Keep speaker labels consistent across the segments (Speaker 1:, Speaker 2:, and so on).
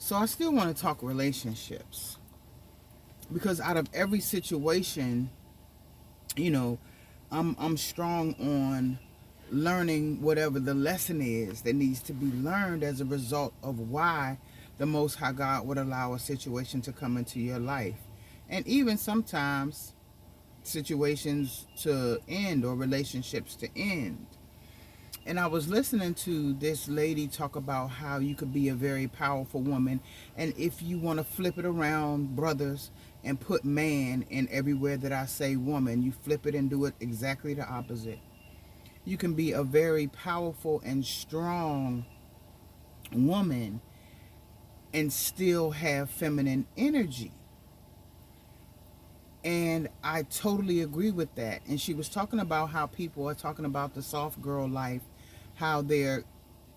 Speaker 1: So I still want to talk relationships because out of every situation, you know, I'm strong on learning whatever the lesson is that needs to be learned as a result of why the Most High God would allow a situation to come into your life. And even sometimes situations to end or relationships to end. And I was listening to this lady talk about how you could be a very powerful woman. And if you want to flip it around, brothers, and put man in everywhere that I say woman, you flip it and do it exactly the opposite. You can be a very powerful and strong woman and still have feminine energy. And I totally agree with that. And she was talking about how people are talking about the soft girl life, how they're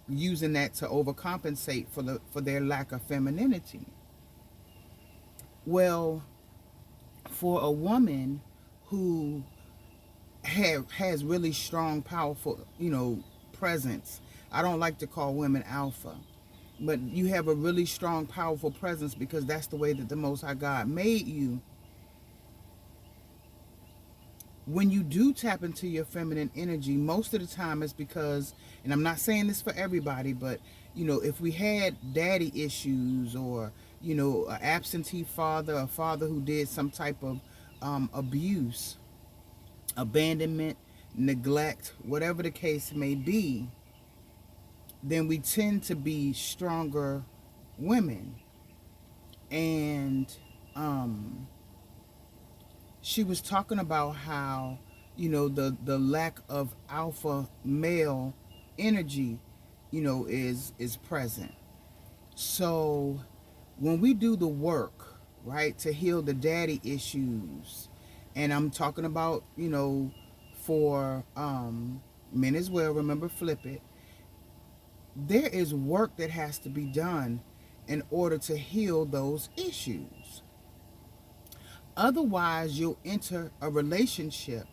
Speaker 1: using that to overcompensate for their lack of femininity. Well, for a woman who has really strong, powerful, presence. I don't like to call women alpha, but you have a really strong, powerful presence because that's the way that the Most High God made you. When you do tap into your feminine energy, most of the time it's because, and I'm not saying this for everybody, but if we had daddy issues or an absentee father, a father who did some type of abuse, abandonment, neglect, whatever the case may be, then we tend to be stronger women. And she was talking about how the lack of alpha male energy is present. So when we do the work, right, to heal the daddy issues, and I'm talking about for men as well, remember, flip it, there is work that has to be done in order to heal those issues. Otherwise, you'll enter a relationship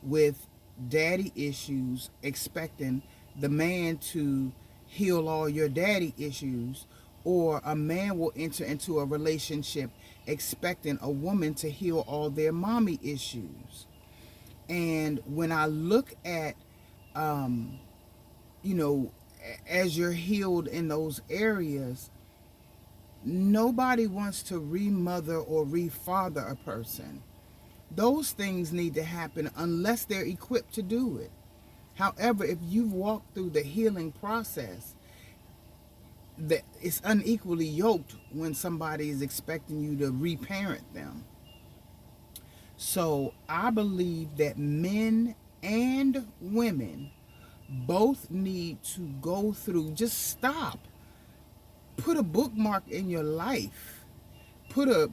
Speaker 1: with daddy issues expecting the man to heal all your daddy issues, or a man will enter into a relationship expecting a woman to heal all their mommy issues. And when I look at, you know, as you're healed in those areas, nobody wants to remother or refather a person. Those things need to happen unless they're equipped to do it. However, if you've walked through the healing process, that it's unequally yoked when somebody is expecting you to reparent them. So I believe that men and women both need to go through, just stop, put a bookmark in your life, put a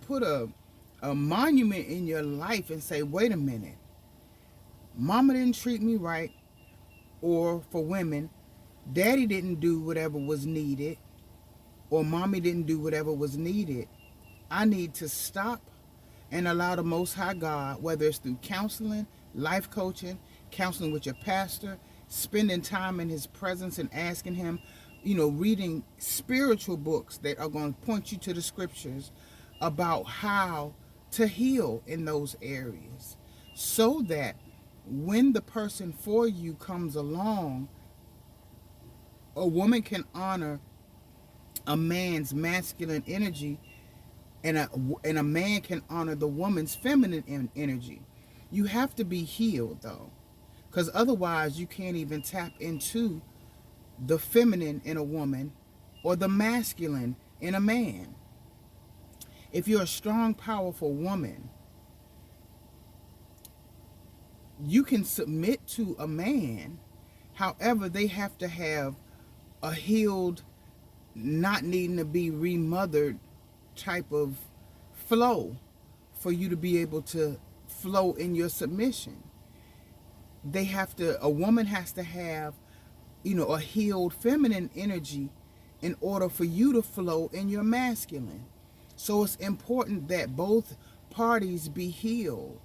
Speaker 1: monument in your life and say, wait a minute, mama didn't treat me right, or for women, daddy didn't do whatever was needed, or mommy didn't do whatever was needed. I need to stop and allow the Most High God, whether it's through counseling, life coaching, counseling with your pastor, spending time in his presence and asking him, reading spiritual books that are going to point you to the scriptures about how to heal in those areas, so that when the person for you comes along, a woman can honor a man's masculine energy, and a man can honor the woman's feminine energy. You have to be healed, though, because otherwise you can't even tap into the feminine in a woman or the masculine in a man. If you're a strong, powerful woman, you can submit to a man. However, they have to have a healed, not needing to be remothered type of flow for you to be able to flow in your submission. A woman has to have, a healed feminine energy in order for you to flow in your masculine. So it's important that both parties be healed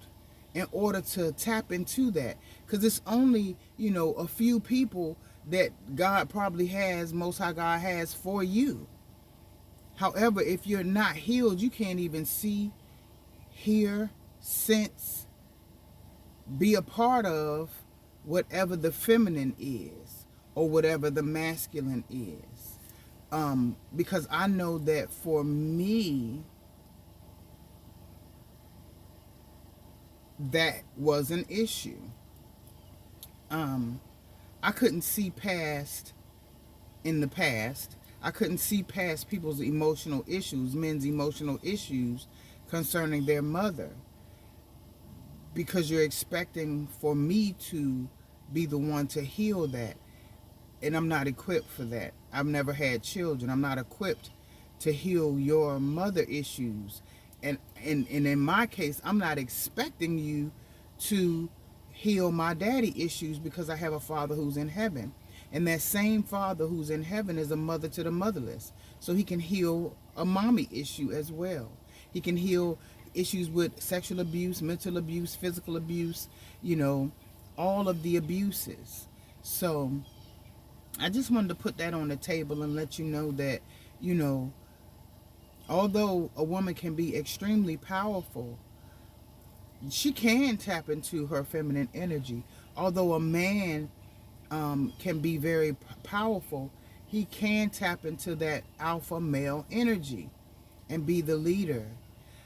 Speaker 1: in order to tap into that. Because it's only, a few people that God probably has, Most High God has for you. However, if you're not healed, you can't even see, hear, sense, be a part of whatever the feminine is or whatever the masculine is. Because I know that for me, that was an issue. I couldn't see past, in the past, I couldn't see past people's emotional issues, men's emotional issues concerning their mother, because you're expecting for me to be the one to heal that. And I'm not equipped for that. I've never had children. I'm not equipped to heal your mother issues. And in my case, I'm not expecting you to heal my daddy issues, because I have a Father who's in heaven. And that same Father who's in heaven is a mother to the motherless. So he can heal a mommy issue as well. He can heal issues with sexual abuse, mental abuse, physical abuse, all of the abuses. So I just wanted to put that on the table and let you know that, although a woman can be extremely powerful, she can tap into her feminine energy. Although a man can be very powerful, he can tap into that alpha male energy and be the leader.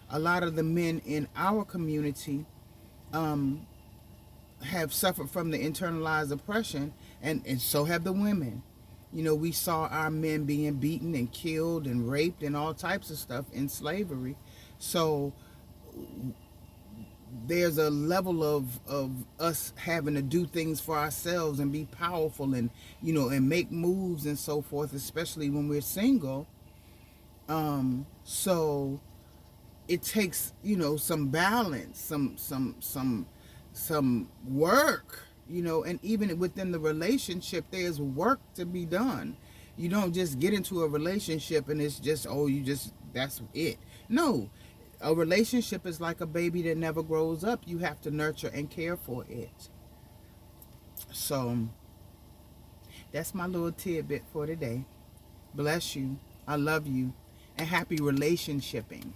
Speaker 1: A lot of the men in our community have suffered from the internalized oppression, and so have the women. We saw our men being beaten and killed and raped and all types of stuff in slavery. So there's a level of us having to do things for ourselves and be powerful and and make moves and so forth, especially when we're single. So it takes some balance, some work, and even within the relationship there's work to be done. You don't just get into a relationship and it's just that's it. No, a relationship is like a baby that never grows up. You have to nurture and care for it. So that's my little tidbit for today. Bless you. I love you. And happy relationshipping.